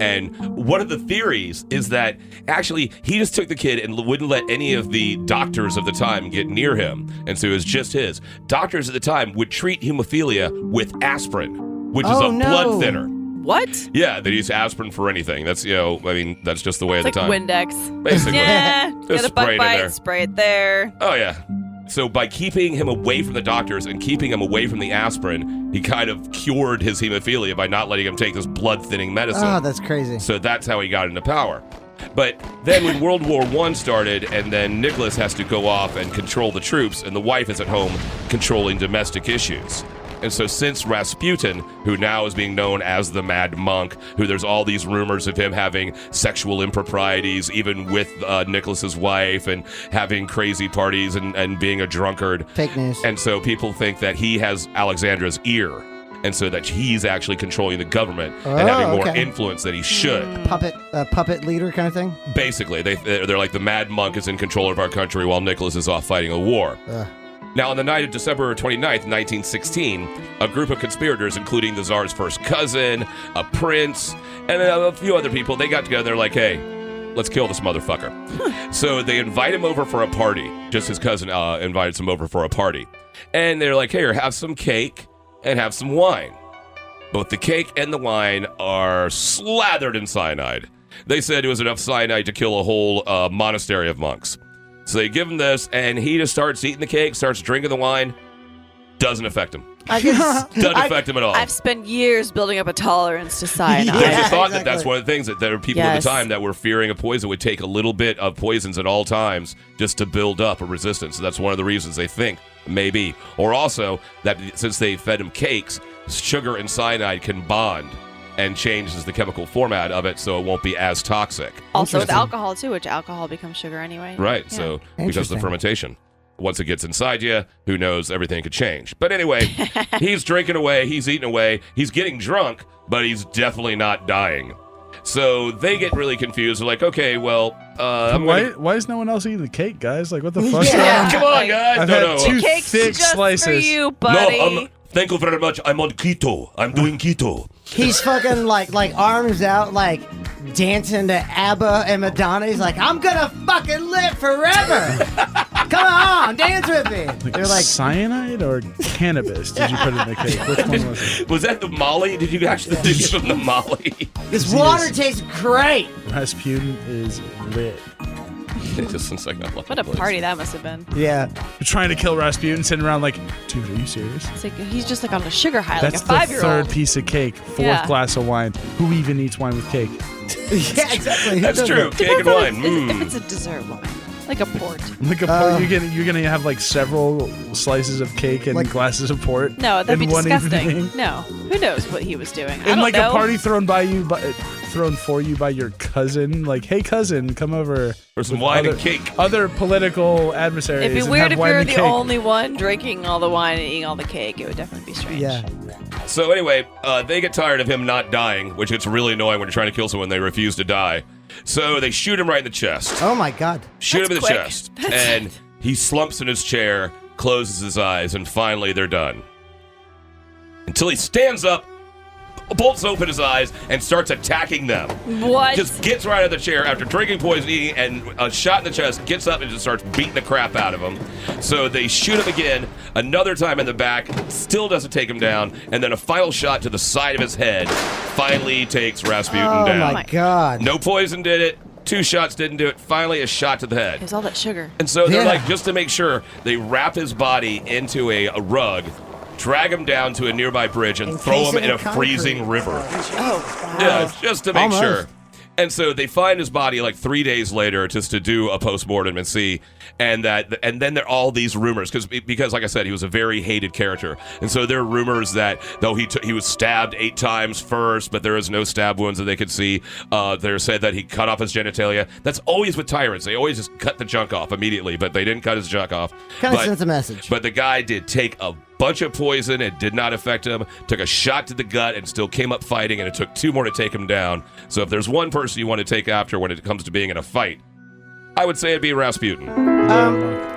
And one of the theories is that actually he just took the kid and wouldn't let any of the doctors of the time get near him. And so it was just his. Doctors at the time would treat hemophilia with aspirin, which is Oh, a no. blood thinner. What? Yeah, they use aspirin for anything. That's, that's just the way It's of the like time. Windex. Basically. Yeah. Just Get a spray it bug in bite, there. spray it there. Oh, yeah. So by keeping him away from the doctors and keeping him away from the aspirin, he kind of cured his hemophilia by not letting him take this blood-thinning medicine. Oh, that's crazy. So that's how he got into power. But then when World War I started, and then Nicholas has to go off and control the troops, and the wife is at home controlling domestic issues. And so since Rasputin, who now is being known as the Mad Monk, who there's all these rumors of him having sexual improprieties, even with Nicholas's wife, and having crazy parties and being a drunkard. Fake news. And so people think that he has Alexandra's ear, and so that he's actually controlling the government and having more okay. influence than he should. Puppet leader kind of thing? Basically, they're like the Mad Monk is in control of our country while Nicholas is off fighting a war. Now, on the night of December 29th, 1916, a group of conspirators, including the Tsar's first cousin, a prince, and a few other people, they got together like, hey, let's kill this motherfucker. So they invite him over for a party. Just his cousin invited him over for a party. And they're like, here, have some cake and have some wine. Both the cake and the wine are slathered in cyanide. They said it was enough cyanide to kill a whole monastery of monks. So they give him this, and he just starts eating the cake, starts drinking the wine. Doesn't affect him. Doesn't affect him at all. I've spent years building up a tolerance to cyanide. There's a thought that that's one of the things that there are people at the time that were fearing a poison would take a little bit of poisons at all times just to build up a resistance. So that's one of the reasons they think, maybe. Or also that since they fed him cakes, sugar and cyanide can bond and changes the chemical format of it so it won't be as toxic. Also with alcohol, too, which alcohol becomes sugar anyway. Right, Yeah. so because of the fermentation. Once it gets inside you, who knows, everything could change. But anyway, he's drinking away, he's eating away, he's getting drunk, but he's definitely not dying. So they get really confused. They're like, okay, well, why is no one else eating the cake, guys? Like, what the fuck? Yeah. Come on, guys. I've No, had two Cake's thick just slices. for you, buddy. Thank you very much. I'm on keto. I'm doing keto. He's fucking like arms out, like dancing to ABBA and Madonna. He's like, I'm gonna fucking live forever. Come on, dance with me. They're like, cyanide or cannabis? Did you put in the cake? Which one was it? Was that the Molly? Did you actually do some the Molly? this water tastes great. Rasputin is lit. It just sounds like that. What a party that must have been. Yeah. You're trying to kill Rasputin, sitting around like, dude, are you serious? It's like he's just like on a sugar high, That's like a the 5-year-old. third piece of cake, fourth glass of wine. Who even eats wine with cake? Yeah, exactly. That's true. Cake and wine. If it's a dessert wine, like a port. Like you're gonna have like several slices of cake and Like- glasses of port. No, that'd be in one disgusting. evening? No, who knows what he was doing? I And don't like know. a party thrown for you by your cousin. Like, hey cousin, come over For some with wine other, and cake. Other political adversaries. It'd be and weird have if wine we were and the cake. only one drinking all the wine and eating all the cake. It would definitely be strange. Yeah. So anyway, they get tired of him not dying, which it's really annoying when you're trying to kill someone, they refuse to die. So they shoot him right in the chest. Oh my God. Shoot him in the quick. chest. And he slumps in his chair, closes his eyes, and finally they're done. Until he stands up, bolts open his eyes, and starts attacking them. What? Just gets right out of the chair after drinking poison, eating, and a shot in the chest, gets up and just starts beating the crap out of him. So they shoot him again, another time in the back, still doesn't take him down, and then a final shot to the side of his head finally takes Rasputin Oh down. my God. No poison did it. 2 shots didn't do it. Finally, a shot to the head. It was all that sugar. And so they're Yeah. like, just to make sure, they wrap his body into a rug, drag him down to a nearby bridge, and throw Encase him it in a in concrete. freezing river. Oh, Yeah, just to make Almost. sure. And so they find his body like 3 days later just to do a postmortem and see, and then there are all these rumors because like I said, he was a very hated character, and so there are rumors that though he was stabbed 8 times first, but there is no stab wounds that they could see. They're said that he cut off his genitalia. That's always with tyrants; they always just cut the junk off immediately, but they didn't cut his junk off. Kind of But- sends a message. But the guy did take a bunch of poison. It did not affect him. Took a shot to the gut and still came up fighting, and it took 2 more to take him down. So if there's one person you want to take after when it comes to being in a fight, I would say it'd be Rasputin.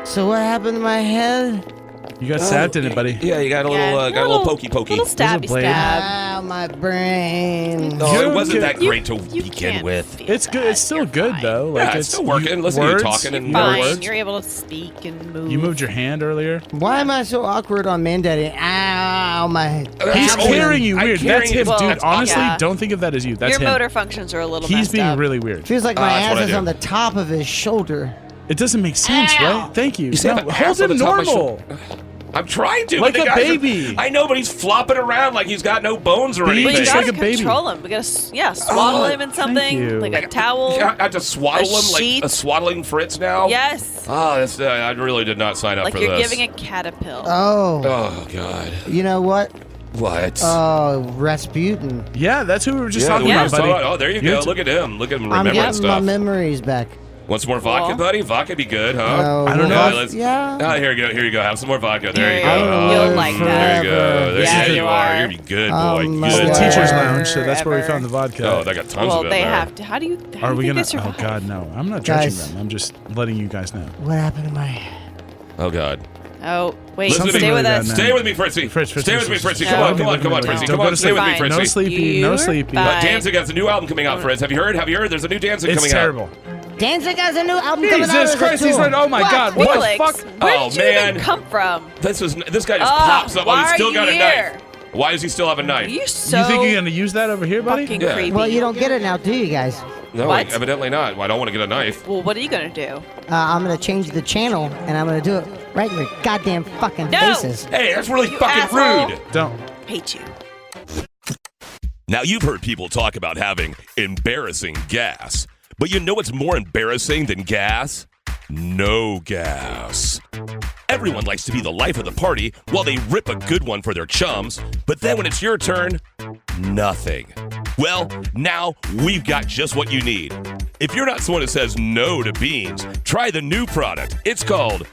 So what happened to my head? You got stabbed in it, buddy. Yeah, you got a little pokey. Little stabby blade. stab. Ow, my brain. Oh, You're it wasn't good. that great to You begin can't with. feel It's good. that. It's still You're good fine. though. Like Yeah, it's still working. Listen to you words, talking and Fine. words. You're able to speak and move. You moved your hand earlier. Why am I so awkward on Mandating? Ow, my. He's always- carrying you I'm weird. carrying That's him, you- dude. That's Honestly, awesome. don't think of that as you. That's Your him. motor functions are a little He's messed being up. really weird. Feels like my that's what ass I is do. on the top of his shoulder. It doesn't make sense, right? Thank you. see, I have No, an hold ass on him the top of my normal. I'm trying to. Like but the a guys are- baby. I know, but he's flopping around like he's got no bones or Be Well, anything. you just gotta like a baby. control him. We gotta, swaddle him in something, you. like a towel. I have to swaddle A him like sheet. a swaddling Fritz now. Yes, Oh, that's, I really did not sign up like for you're this. giving a cat a pill. Oh, Oh God. you know what? What? Oh, Rasputin. Yeah, that's who we were just Yeah, talking the yeah. about, one buddy. I saw- Oh, there you You're go. t- Look at him. Look at him I'm remembering getting my stuff. memories back. Want some more vodka, Well. buddy? Vodka be good, huh? Oh, I don't know. well, Let's- yeah. Oh, here you go. Here you go. Have some more vodka. There you go. I'll Oh, You'll like there that. you go. There Yeah, you you are. are. You're gonna be good, boy. my It's Good. the God. teacher's lounge, so that's where we Ever. found the vodka. Oh, they got tons Well, of it they there. have to. How do you? How Are do we you gonna? think they Oh survive? God, no! I'm not judging Guys. them. I'm just letting you guys know. What happened to my head? Oh God. Oh, wait. Listen to Stay me. with Really us. bad, Stay with me, Fritzy. Fritz, Stay with me, Fritzy. No. Come on, come on, Look come at on, me, Fritzy. don't Come go on, to stay sleep. with me, Fine. Fritzy. No sleepy. No You're sleepy. fine. Danzig has a new album coming out, Fritz. Have you heard? Have you heard? There's a new Danzig It's coming out. terrible. Danzig has a new album coming out. Jesus Christ, he's right. Oh my God, what the Felix, fuck? where Oh, did you man. even come from? This guy just pops up. why He's still are got you a here? knife. Why does he still have a knife? You're so You think you're gonna use that over here, buddy? fucking Yeah. creepy. Well, you don't get it now, do you guys? No, What? evidently not. Well, I don't want to get a knife. Well, what are you gonna do? I'm gonna change the channel, and I'm gonna do it right in your goddamn fucking No! faces. Hey, that's really You fucking asshole. rude. Don't. Hate you. Now, you've heard people talk about having embarrassing gas. But you know what's more embarrassing than gas? No gas. Everyone likes to be the life of the party while they rip a good one for their chums, but then when it's your turn, nothing. Well, now we've got just what you need. If you're not someone who says no to beans, try the new product. It's called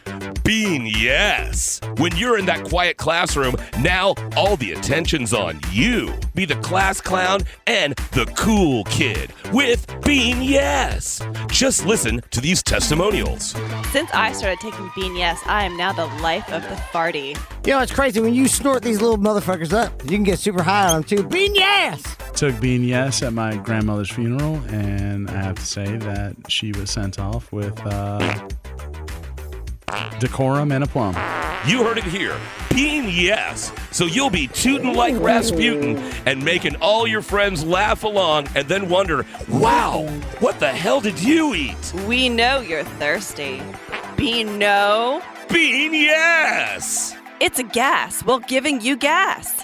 Bean Yes. When you're in that quiet classroom, now all the attention's on you. Be the class clown and the cool kid with Bean Yes. Just listen to these testimonials. Since I started taking Bean Yes, I am now the life of the party. You know, it's crazy when you snort these little motherfuckers up. You can get super high on them too. Bean yes! Took Bean Yes at my grandmother's funeral, and I have to say that she was sent off with decorum and aplomb. You heard it here. Bean Yes. So you'll be tootin' like Rasputin and making all your friends laugh along and then wonder, wow, what the hell did you eat? We know you're thirsty. Bean no. Bean Yes. It's a gas. Well, giving you gas.